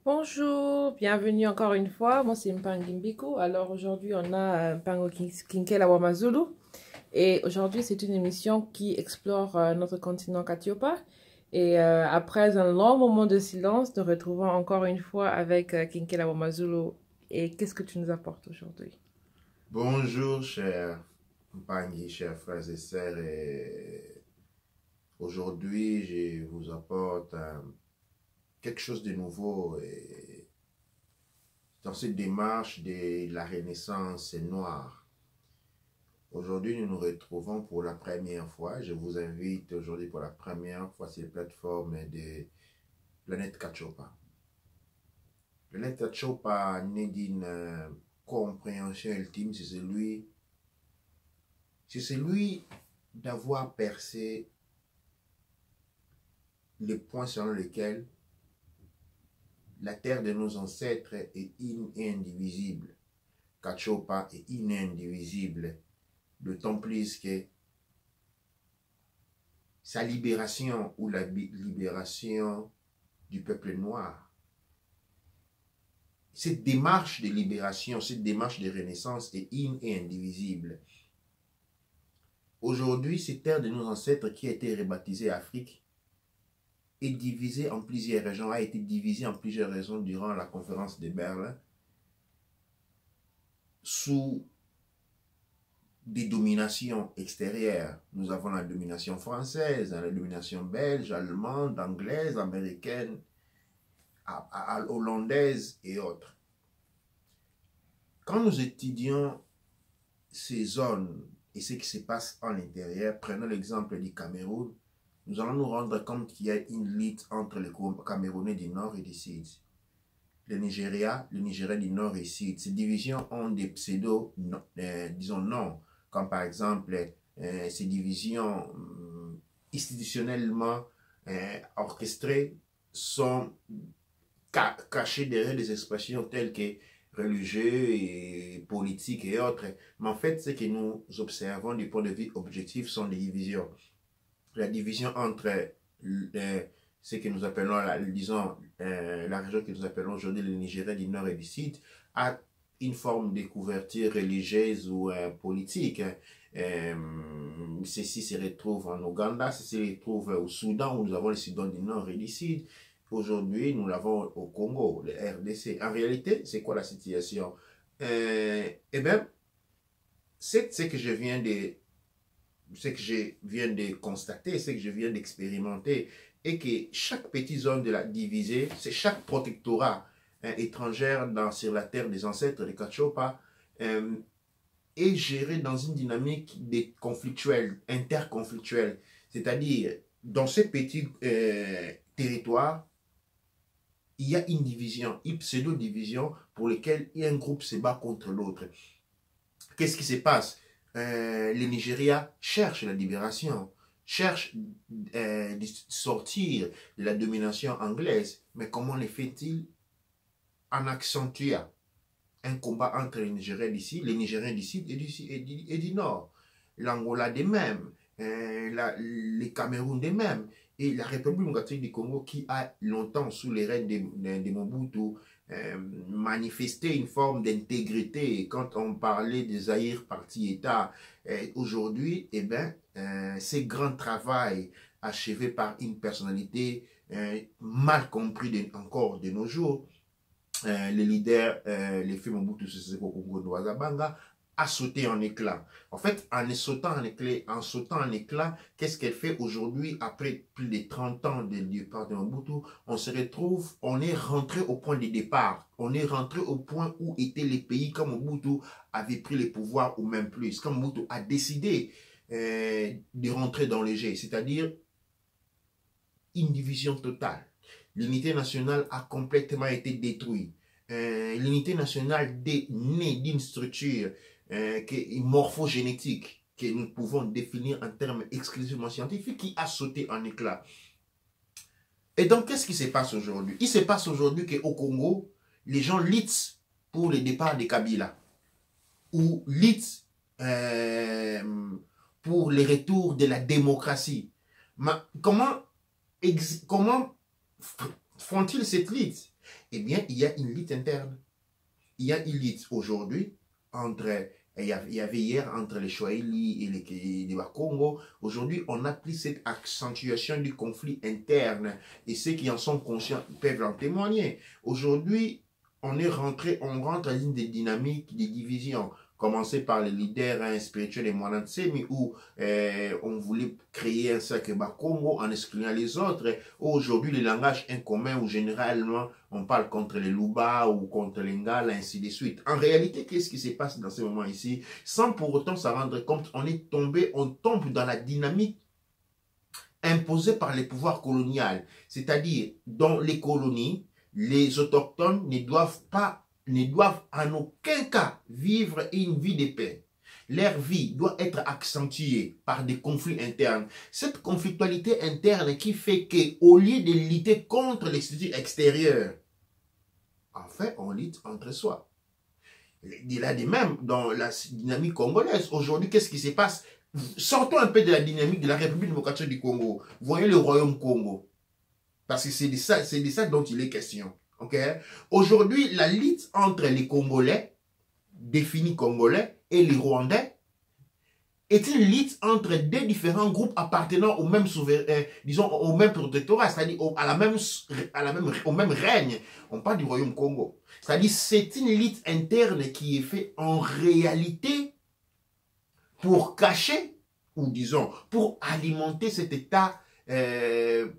Bonjour, bienvenue encore une fois. Moi, c'est Mpangi Mbiko. Alors aujourd'hui, on a Mpango Kinkela Wamazulu. Et aujourd'hui, c'est une émission qui explore notre continent Katiopa. Et après un long moment de silence, nous retrouvons encore une fois avec Kinkela Wamazulu. Et qu'est-ce que tu nous apportes aujourd'hui? Bonjour, chers Mpangi, chers frères et sœurs. Et aujourd'hui, je vous apporte quelque chose de nouveau dans cette démarche de la Renaissance noire. Aujourd'hui, nous nous retrouvons pour la première fois. Je vous invite aujourd'hui pour la première fois sur la plateforme de Planète Katiopa. Planète Katiopa n'est d'une compréhension ultime, c'est celui d'avoir percé les points selon lesquels la terre de nos ancêtres est indivisible. Katiopa est indivisible, d'autant plus que sa libération ou la libération du peuple noir, cette démarche de libération, cette démarche de renaissance est indivisible. Aujourd'hui, cette terre de nos ancêtres qui a été rebaptisée Afrique est divisée en plusieurs régions, a été divisée en plusieurs régions durant la conférence de Berlin sous des dominations extérieures. Nous avons la domination française, la domination belge, allemande, anglaise, américaine, hollandaise et autres. Quand nous étudions ces zones et ce qui se passe en l'intérieur, prenons l'exemple du Cameroun, nous allons nous rendre compte qu'il y a une lutte entre les Camerounais du Nord et du Sud. Le Nigeria du Nord et Sud. Ces divisions ont des pseudo, disons noms, comme par exemple ces divisions institutionnellement orchestrées sont cachées derrière des expressions telles que religieux et politiques et autres. Mais en fait, ce que nous observons du point de vue objectif sont des divisions. La division entre ce que nous appelons, la région que nous appelons aujourd'hui le Nigeria du Nord et du Sud, a une forme de couverture religieuse ou politique. Ceci se retrouve en Ouganda, ceci se retrouve au Soudan, où nous avons le Soudan du Nord et du Sud. Aujourd'hui, nous l'avons au Congo, le RDC. En réalité, c'est quoi la situation? Eh bien, c'est ce que je viens de constater, ce que je viens d'expérimenter, et que chaque petite zone de la divisée, c'est chaque protectorat étranger sur la terre des ancêtres de Katiopa est géré dans une dynamique interconflictuelle. C'est-à-dire, dans ces petits territoires, il y a une division, une pseudo-division pour laquelle un groupe se bat contre l'autre. Qu'est-ce qui se passe? Le Nigeria cherche la libération, cherche de sortir de la domination anglaise, mais comment le fait-il? En accentuant un combat entre les Nigériens d'ici, les Nigériens du Sud et du Nord, l'Angola des mêmes, les Cameroun des mêmes, et la République démocratique du Congo qui a longtemps, sous les règnes de Mobutu, manifester une forme d'intégrité. Quand on parlait des Zaïre parti-État, aujourd'hui, eh ben, ce grand travail achevé par une personnalité mal compris encore de nos jours, le leader, les films Mobutu Sese Seko Congo Nwazabanga, a sauté en éclat. En fait, en sautant en éclat, qu'est-ce qu'elle fait aujourd'hui, après plus de 30 ans de départ de Mobutu? On se retrouve, on est rentré au point de départ. On est rentré au point où étaient les pays quand Mobutu avait pris le pouvoir ou même plus. Quand Mobutu a décidé de rentrer dans le jeu, c'est-à-dire une division totale. L'unité nationale a complètement été détruite. L'unité nationale née d'une structure morphogénétique que nous pouvons définir en termes exclusivement scientifiques qui a sauté en éclats. Et donc, qu'est-ce qui se passe aujourd'hui? Il se passe aujourd'hui qu'au Congo, les gens luttent pour le départ de Kabila ou luttent pour le retour de la démocratie. Mais comment font-ils cette lutte? Eh bien, il y a une lutte interne. Il y a une lutte aujourd'hui entre, il y avait hier entre les Swahili et les Bakongo. Aujourd'hui, on a pris cette accentuation du conflit interne et ceux qui en sont conscients peuvent en témoigner. Aujourd'hui, on rentre dans une dynamique de division. Commencé par les leaders spirituels et Mwanansemi où on voulait créer un cercle Bakongo en excluant les autres. Aujourd'hui, le langage incommun où généralement on parle contre les Luba ou contre les Ngala, ainsi de suite. En réalité, qu'est-ce qui se passe dans ce moment ici? Sans pour autant s'en rendre compte, on tombe dans la dynamique imposée par les pouvoirs coloniaux. C'est-à-dire, dans les colonies, les autochtones ne doivent en aucun cas vivre une vie de paix. Leur vie doit être accentuée par des conflits internes. Cette conflictualité interne qui fait qu'au lieu de lutter contre les structures extérieures, en fait, on lutte entre soi. Il y a de même dans la dynamique congolaise. Aujourd'hui, qu'est-ce qui se passe? Sortons un peu de la dynamique de la République démocratique du Congo. Voyez le Royaume Congo. Parce que c'est de ça dont il est question. Okay? Aujourd'hui, la lutte entre les Congolais, définis Congolais, et les Rwandais, est une lutte entre deux différents groupes appartenant au même disons au même protectorat, c'est-à-dire au même règne. On parle du Royaume Congo. C'est-à-dire c'est une lutte interne qui est faite en réalité pour cacher, ou disons, pour alimenter cet état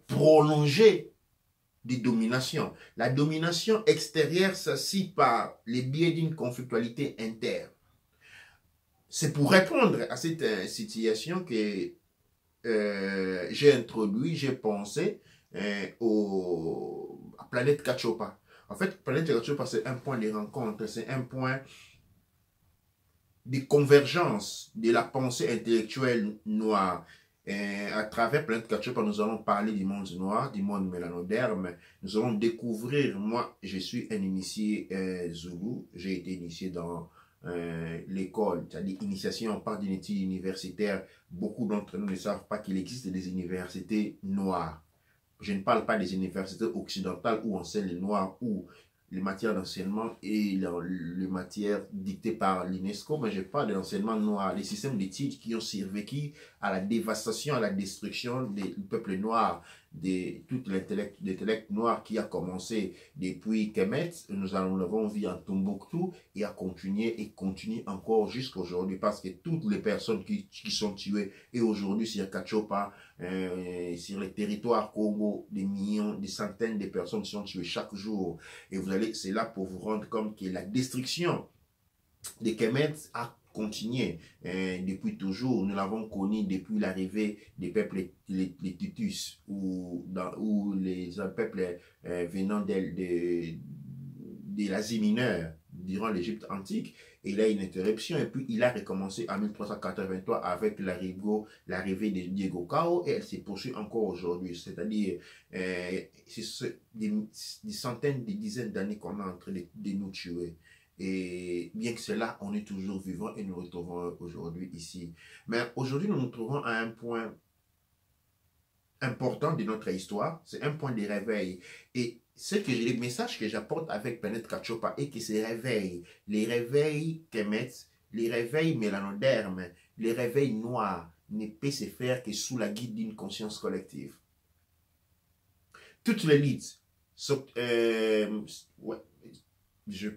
prolongé de domination. La domination extérieure s'assit par les biais d'une conflictualité interne. C'est pour répondre à cette situation que j'ai introduit, j'ai pensé à Planète Kachopa. En fait, Planète Kachopa, c'est un point de rencontre, c'est un point de convergence de la pensée intellectuelle noire. À travers Planète Kachopa, nous allons parler du monde noir, du monde mélanoderme. Nous allons découvrir, moi, je suis un initié Zoulou, j'ai été initié dans l'école, c'est-à-dire initiation, on parle d'une étude universitaire. Beaucoup d'entre nous ne savent pas qu'il existe des universités noires. Je ne parle pas des universités occidentales où enseignent les noirs, où les matières d'enseignement et les matières dictées par l'UNESCO, mais je parle de l'enseignement noir, les systèmes d'études qui ont survécu à la dévastation, à la destruction du peuple noir, de tout l'intellect noir qui a commencé depuis Kemet. Nous l'avons vu en Tombouctou et a continué et continue encore jusqu'à aujourd'hui parce que toutes les personnes qui sont tuées et aujourd'hui sur Kachopa, sur les territoires Congo, des millions, des centaines de personnes sont tuées chaque jour. Et vous allez, c'est là pour vous rendre compte que la destruction des Kemet a continué depuis toujours. Nous l'avons connu depuis l'arrivée des peuples, les Titus, ou les peuples venant de l'Asie mineure durant l'Égypte antique. Et il a une interruption et puis il a recommencé en 1383 avec l'arrivée de Diego Cao et elle se poursuit encore aujourd'hui. C'est-à-dire c'est des centaines, des dizaines d'années qu'on est en train de nous tuer. Et bien que cela, on est toujours vivant et nous retrouvons aujourd'hui ici. Mais aujourd'hui, nous nous trouvons à un point important de notre histoire. C'est un point de réveil. Et le message que j'apporte avec Planète Kachopa est que ces réveils, les réveils Kemet, les réveils mélanodermes, les réveils noirs, ne peuvent se faire que sous la guide d'une conscience collective. Toutes les luttes, je